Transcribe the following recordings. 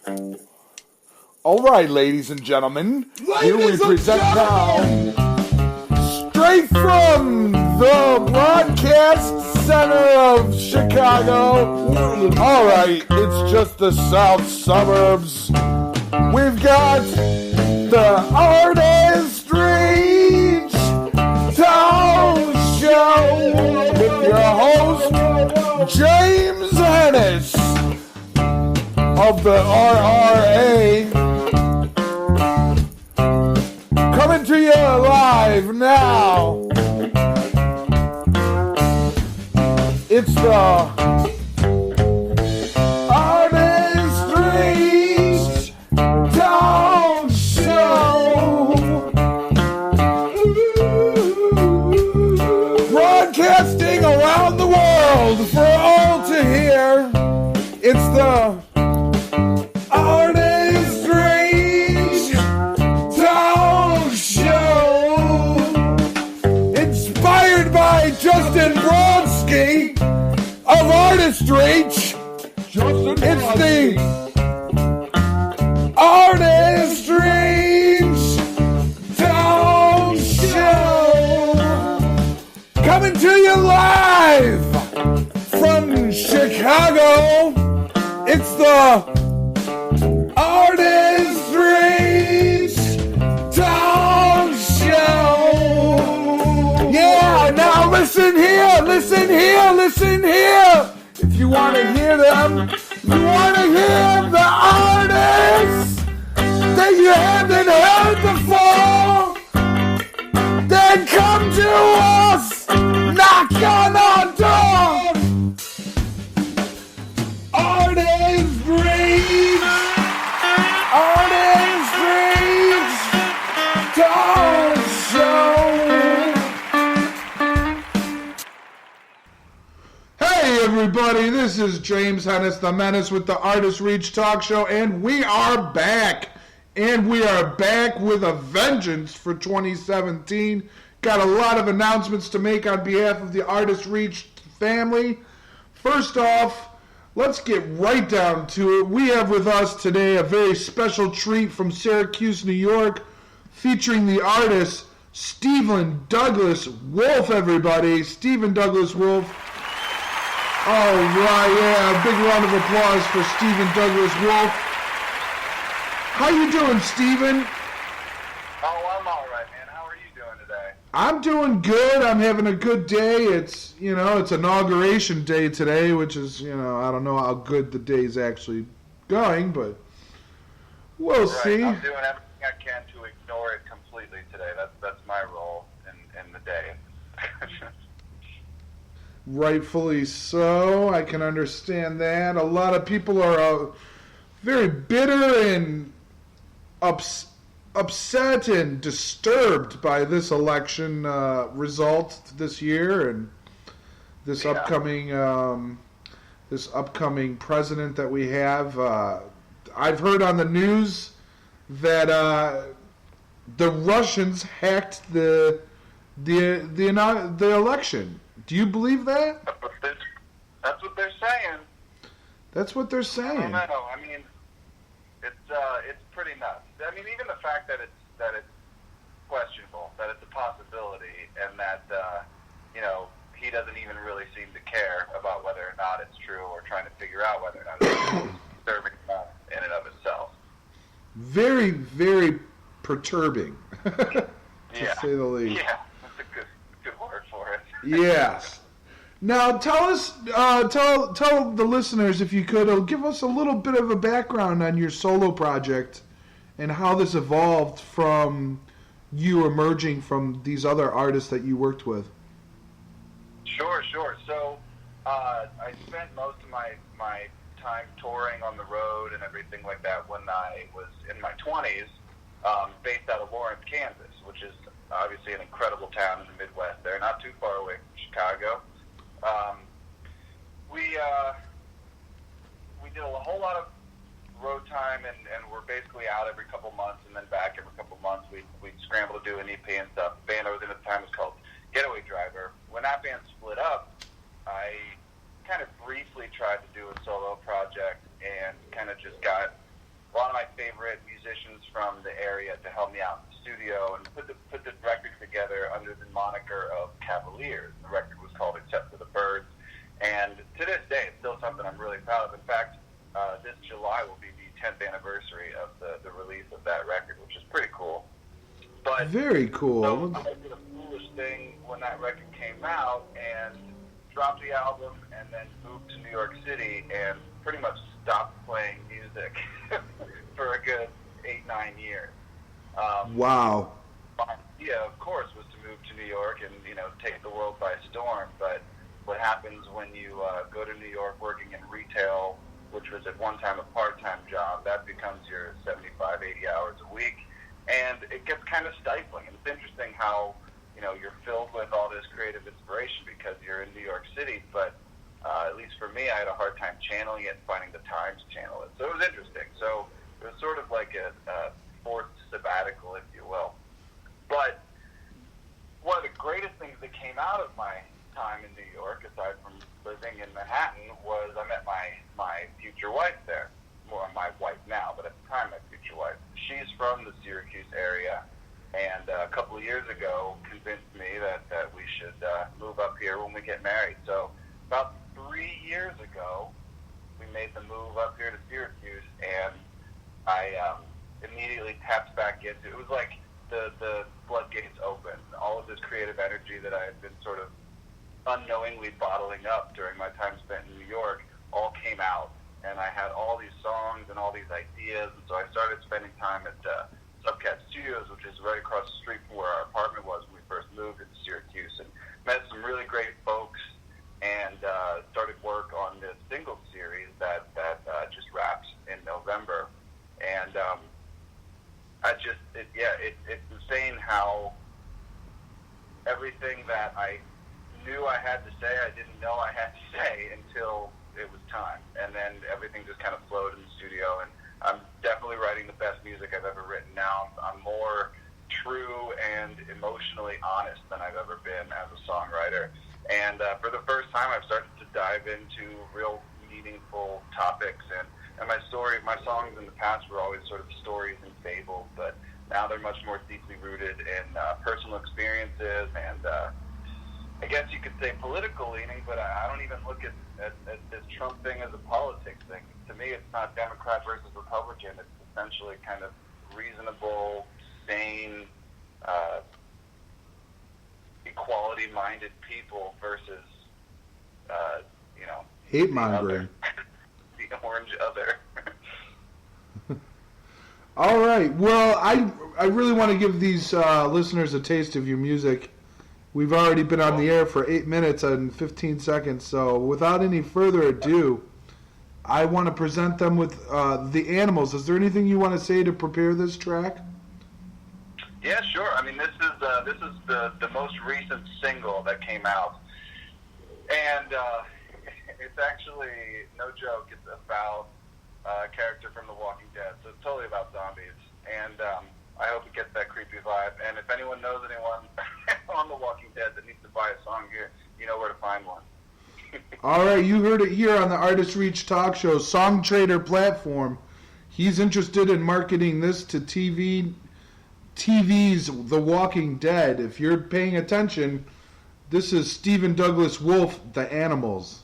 All right, ladies and gentlemen, here we present now, straight from the broadcast center of Chicago. All right, it's just the south suburbs. We've got the Artist Reach Talk Show with your host, James Hennis of the RRA. Coming to you live now. It's the Artist Reach Talk Show. Broadcasting around the world for all to hear. It's the Artist Reach Talk Show. Inspired by Justin Brodsky of Artist Reach. It's the Artist Reach Talk Show. Coming to you live from Chicago. It's the Artist Reach Talk Show. Yeah, now listen here. If you want to hear them, you want to hear the artists that you haven't heard before, then come to us, knock on our door. Artist Reach Talk Show. Hey everybody, this is James Hennis, the Menace with the Artist Reach Talk Show, and we are back. And we are back with a vengeance for 2017. Got a lot of announcements to make on behalf of the Artist Reach family. First off, let's get right down to it. We have with us today a very special treat from Syracuse, New York, featuring the artist Stephen Douglas Wolfe, everybody. Stephen Douglas Wolfe. All right, yeah, a big round of applause for Stephen Douglas Wolfe. How you doing, Stephen? Oh, I'm all right, man. How are you doing today? I'm doing good. I'm having a good day. It's inauguration day today, which is, I don't know how good the day's actually going, but we'll see. I'm doing everything I can to ignore it completely today. That's my role in the day. Rightfully so. I can understand that. A lot of people are very bitter and upset and disturbed by this election result this year and this upcoming president that we have. I've heard on the news that the Russians hacked the election. Do you believe that? That's what they're saying. That's what they're saying. I don't know. I mean, it's pretty nuts. I mean, even the fact that it's questionable, that it's a possibility, and that he doesn't even really seem to care about whether or not it's true, or trying to figure out whether or not it's disturbing in and of itself. Very, very perturbing, to say the least. Yeah, that's a good word for it. Yes. Now, tell the listeners, if you could, give us a little bit of a background on your solo project and how this evolved from you emerging from these other artists that you worked with. Sure. So, I spent most of my time touring on the road and everything like that when I was in my 20s, based out of Lawrence, Kansas, which is obviously an incredible town in the Midwest. They're not too far away from Chicago. We did a whole lot of road time, and we're basically out every couple months and then back every couple months. We'd scramble to do an EP and stuff. The band I was in at the time was called Getaway Driver. When that band split up, I kind of briefly tried to do a solo project and kind of just got favorite musicians from the area to help me out in the studio and put the record together under the moniker of Cavaliers. The record was called Except for the Birds, and to this day, it's still something I'm really proud of. In fact, this July will be the 10th anniversary of the release of that record, which is pretty cool. But very cool. So I did a foolish thing when that record came out and dropped the album and then moved to New York City and pretty much stopped playing music for a good 8-9 years. Wow. My idea, of course, was to move to New York and, take the world by storm. But what happens when you go to New York working in retail, which was at one time a part-time job, that becomes your 75, 80 hours a week. And it gets kind of stifling. And it's interesting how, you're filled with all this creative inspiration because you're in New York City. But at least for me, I had a hard time channeling it and finding the time to channel it. So it was interesting. So it was sort of like a forced sabbatical, if you will. But one of the greatest things that came out of my time in New York, aside from living in Manhattan, was I met my future wife there. Well, my wife now, but at the time, my future wife. She's from the Syracuse area, and a couple of years ago convinced me that we should move up here when we get married. So about 3 years ago, we made the move up here to Syracuse, and I immediately tapped back into it. It was like the floodgates opened. All of this creative energy that I had been sort of unknowingly bottling up during my time spent in New York all came out. And I had all these songs and all these ideas, and so I started spending time at Subcat Studios, which is right across the street from where our apartment was when we first moved into Syracuse, and met some really great folks, and started work on this single series that just wraps in November. And it's insane how everything that I knew I had to say, I didn't know I had to say until it was time. And then everything just kind of flowed in the studio, and I'm definitely writing the best music I've ever written now. I'm more true and emotionally honest than I've ever been as a songwriter. And for the first time, I've started to dive into real meaningful topics. And my songs in the past were always sort of stories and fables, but now they're much more deeply rooted in personal experiences and I guess you could say political leaning, but I don't even look at this Trump thing as a politics thing. To me, it's not Democrat versus Republican. It's essentially kind of reasonable, sane, equality-minded people versus, hate-mongering. The orange other. All right. Well, I really want to give these listeners a taste of your music. We've already been on the air for 8 minutes and 15 seconds, so without any further ado, I want to present them with The Animals. Is there anything you want to say to prepare this track? Yeah, sure. I mean, this is the most recent single that came out, and it's actually, no joke, it's about a character from The Walking Dead, so it's totally about zombies, and I hope it gets that creepy vibe. And if anyone knows anyone on The Walking Dead that needs to buy a song here, you know where to find one. All right, you heard it here on the Artist Reach Talk Show, Song Trader platform. He's interested in marketing this to TV's The Walking Dead. If you're paying attention, this is Stephen Douglas Wolfe, The Animals.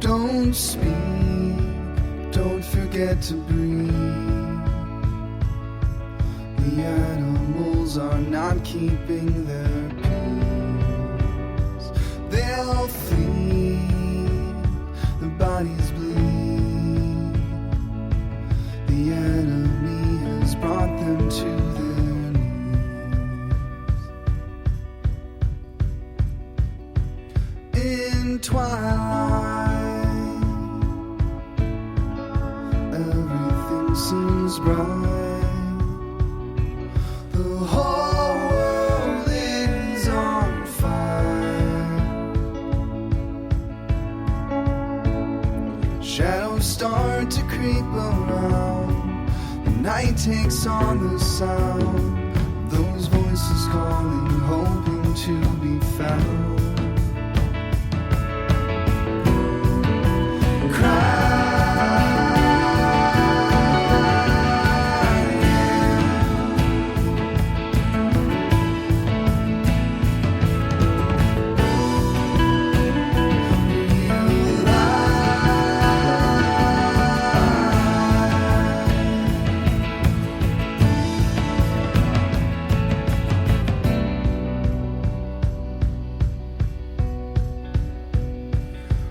Don't speak, don't forget to breathe. The animals are not keeping their peace. They'll flee, the bodies bleed. The enemy has brought them to their knees. In twilight, seems bright. The whole world is on fire. Shadows start to creep around, and night takes on the sound, those voices calling, hoping to be found.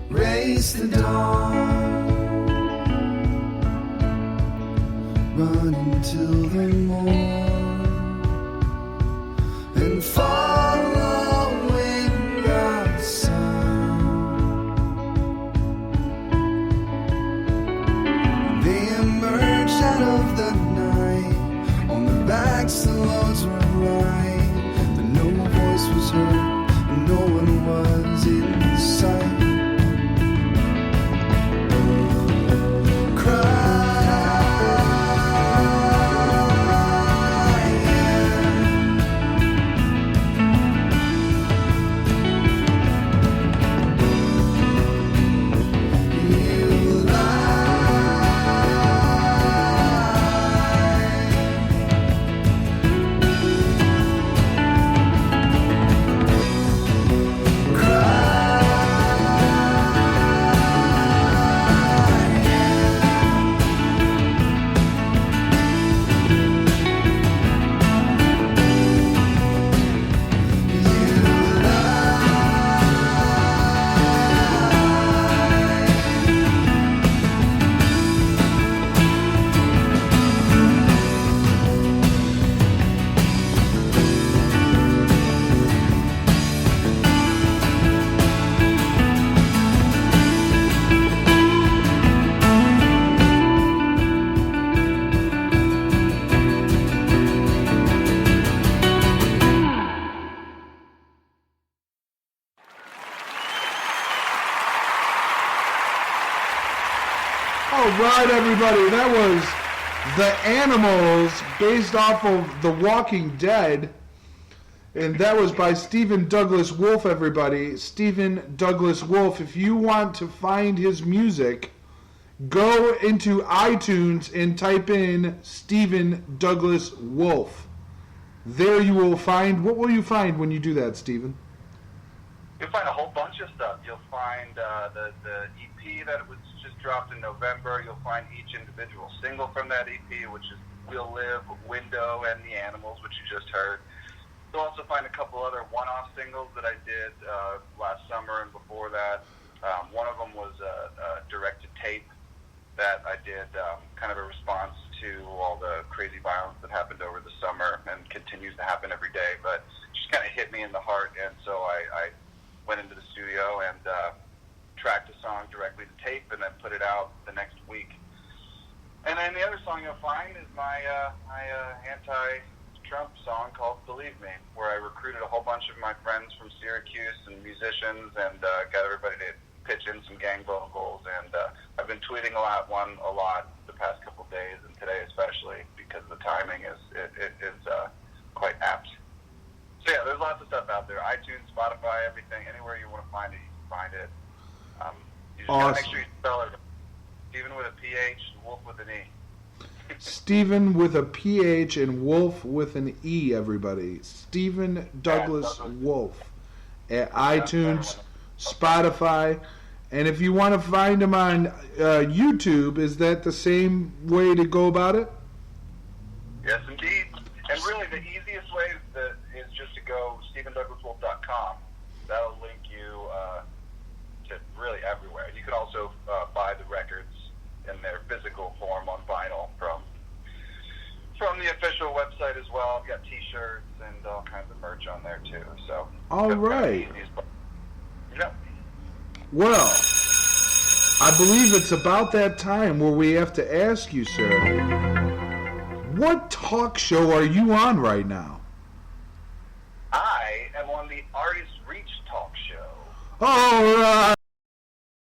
Race the dawn, run until the morn, and follow without sound. They emerged out of the night, on their backs the loads were light, but no voice was heard, and no one was in sight. All right, everybody, that was The Animals, based off of The Walking Dead, and that was by Stephen Douglas Wolfe, everybody. Stephen Douglas Wolfe. If you want to find his music, go into iTunes and type in Stephen Douglas Wolfe. There you will find, what will you find when you do that, Stephen? You'll find a whole bunch of stuff. You'll find the EP that was just dropped in November. You'll find each individual single from that EP, which is We'll Live, Window, and The Animals, which you just heard. You'll also find a couple other one-off singles that I did last summer and before that. One of them was a direct-to-tape that I did, kind of a response to all the crazy violence that happened over the summer and continues to happen every day, but just kind of hit me in the heart, and so I went into the studio and tracked a song directly to tape and then put it out the next week. And then the other song you'll find is my anti-Trump song called Believe Me, where I recruited a whole bunch of my friends from Syracuse and musicians and got everybody to pitch in some gang vocals. And I've been tweeting a lot the past couple days, and today especially, because the timing is quite apt. So yeah, there's lots of stuff out there. iTunes, Spotify, everything. Anywhere you want to find it, you can find it. You just gotta make sure you spell it. Stephen with a PH and Wolf with an E. Stephen with a PH and Wolf with an E, everybody. Stephen Douglas Wolfe at iTunes, Spotify. And if you want to find him on YouTube, is that the same way to go about it? Yes, indeed. And really, the easiest way is just to go StephenDouglasWolfe.com. That'll link you to really everywhere. You can also buy the records in their physical form on vinyl from the official website as well. I've got T-shirts and all kinds of merch on there too. So all right. Yep. Well, I believe it's about that time where we have to ask you, sir, what talk show are you on right now? I am on the Artist Reach talk show. All right.